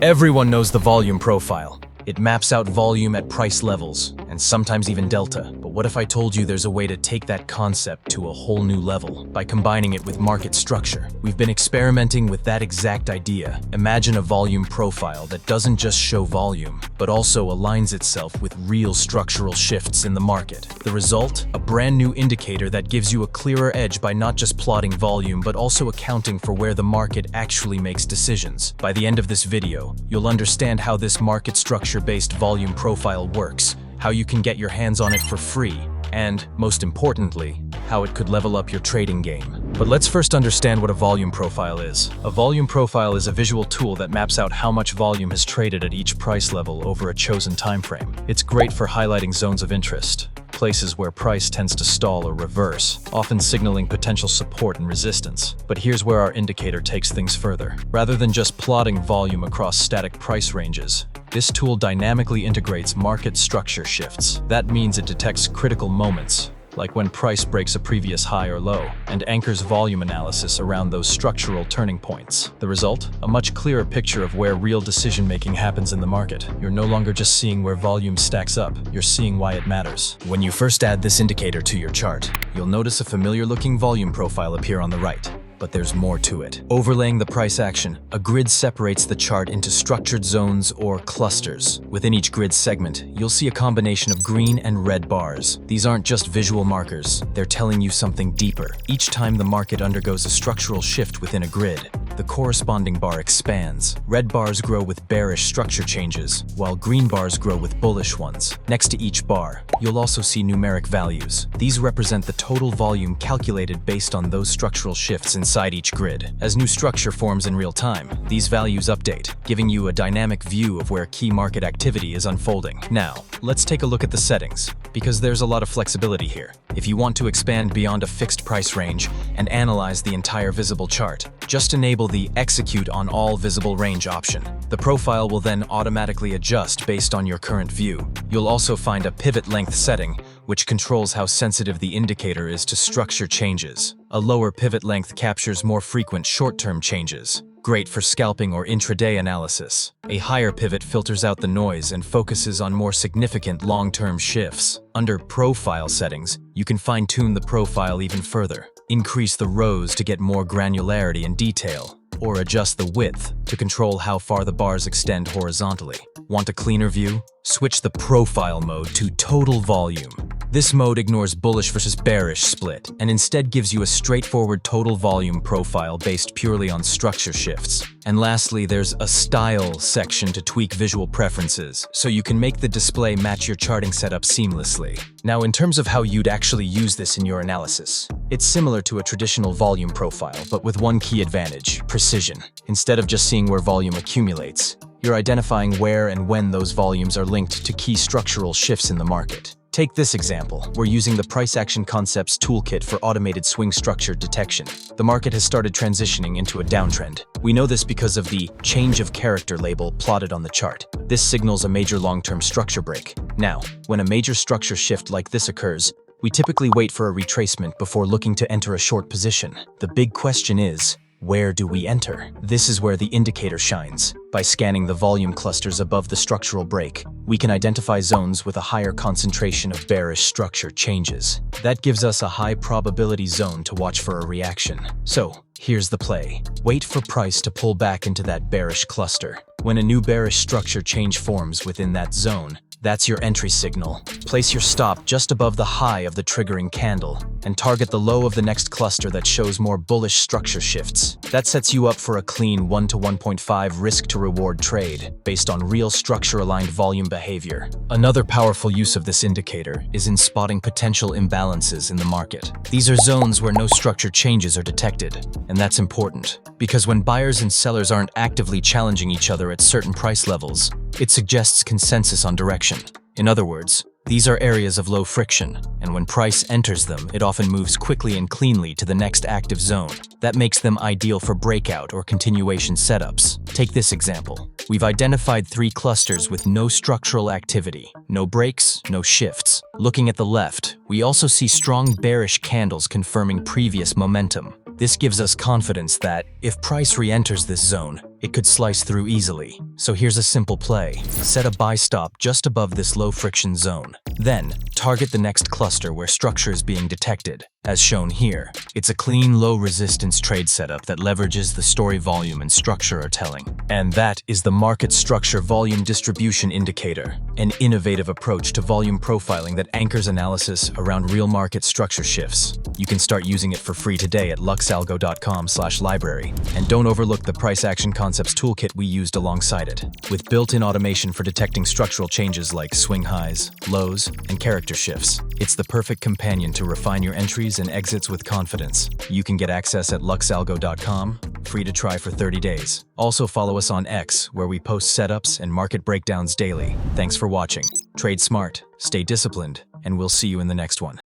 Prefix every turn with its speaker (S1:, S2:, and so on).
S1: Everyone knows the volume profile. It maps out volume at price levels, and sometimes even delta. But what if I told you there's a way to take that concept to a whole new level by combining it with market structure? We've been experimenting with that exact idea. Imagine a volume profile that doesn't just show volume, but also aligns itself with real structural shifts in the market. The result? A brand new indicator that gives you a clearer edge by not just plotting volume, but also accounting for where the market actually makes decisions. By the end of this video, you'll understand how this market structure-based volume profile works, how you can get your hands on it for free, and, most importantly, how it could level up your trading game. But let's first understand what a volume profile is. A volume profile is a visual tool that maps out how much volume has traded at each price level over a chosen time frame. It's great for highlighting zones of interest, places where price tends to stall or reverse, often signaling potential support and resistance. But here's where our indicator takes things further. Rather than just plotting volume across static price ranges, this tool dynamically integrates market structure shifts. That means it detects critical moments, like when price breaks a previous high or low, and anchors volume analysis around those structural turning points. The result? A much clearer picture of where real decision-making happens in the market. You're no longer just seeing where volume stacks up, you're seeing why it matters. When you first add this indicator to your chart, you'll notice a familiar-looking volume profile appear on the right. But there's more to it. Overlaying the price action, a grid separates the chart into structured zones or clusters. Within each grid segment, you'll see a combination of green and red bars. These aren't just visual markers, they're telling you something deeper. Each time the market undergoes a structural shift within a grid, the corresponding bar expands. Red bars grow with bearish structure changes, while green bars grow with bullish ones. Next to each bar, you'll also see numeric values. These represent the total volume calculated based on those structural shifts inside each grid. As new structure forms in real time, these values update, giving you a dynamic view of where key market activity is unfolding. Now, let's take a look at the settings, because there's a lot of flexibility here. If you want to expand beyond a fixed price range and analyze the entire visible chart, just enable the Execute on All Visible Range option. The profile will then automatically adjust based on your current view. You'll also find a pivot length setting, which controls how sensitive the indicator is to structure changes. A lower pivot length captures more frequent short-term changes, great for scalping or intraday analysis. A higher pivot filters out the noise and focuses on more significant long-term shifts. Under Profile settings, you can fine-tune the profile even further. Increase the rows to get more granularity and detail, or adjust the width to control how far the bars extend horizontally. Want a cleaner view? Switch the Profile mode to Total Volume. This mode ignores bullish versus bearish split and instead gives you a straightforward total volume profile based purely on structure shifts. And lastly, there's a Style section to tweak visual preferences, so you can make the display match your charting setup seamlessly. Now, in terms of how you'd actually use this in your analysis, it's similar to a traditional volume profile, but with one key advantage: precision. Instead of just seeing where volume accumulates, you're identifying where and when those volumes are linked to key structural shifts in the market. Take this example. We're using the Price Action Concepts toolkit for automated swing structure detection. The market has started transitioning into a downtrend. We know this because of the change of character label plotted on the chart. This signals a major long-term structure break. Now, when a major structure shift like this occurs, we typically wait for a retracement before looking to enter a short position. The big question is, where do we enter? This is where the indicator shines. By scanning the volume clusters above the structural break, we can identify zones with a higher concentration of bearish structure changes. That gives us a high probability zone to watch for a reaction. So, here's the play. Wait for price to pull back into that bearish cluster. When a new bearish structure change forms within that zone, that's your entry signal. Place your stop just above the high of the triggering candle and target the low of the next cluster that shows more bullish structure shifts. That sets you up for a clean 1 to 1.5 risk-to-reward trade based on real structure-aligned volume behavior. Another powerful use of this indicator is in spotting potential imbalances in the market. These are zones where no structure changes are detected, and that's important because when buyers and sellers aren't actively challenging each other at certain price levels, it suggests consensus on direction. In other words, these are areas of low friction, and when price enters them, it often moves quickly and cleanly to the next active zone. That makes them ideal for breakout or continuation setups. Take this example. We've identified 3 clusters with no structural activity, no breaks, no shifts. Looking at the left, we also see strong bearish candles confirming previous momentum. This gives us confidence that, if price re-enters this zone, it could slice through easily. So here's a simple play. Set a buy stop just above this low friction zone. Then, target the next cluster where structure is being detected, as shown here. It's a clean, low-resistance trade setup that leverages the story volume and structure are telling. And that is the Market Structure Volume Distribution Indicator, an innovative approach to volume profiling that anchors analysis around real market structure shifts. You can start using it for free today at LuxAlgo.com/library. And don't overlook the Price Action Concepts toolkit we used alongside it, with built-in automation for detecting structural changes like swing highs, lows, and character shifts. It's the perfect companion to refine your entries and exits with confidence. You can get access at LuxAlgo.com, free to try for 30 days. Also follow us on X, where we post setups and market breakdowns daily. Thanks for watching. Trade smart, stay disciplined, and we'll see you in the next one.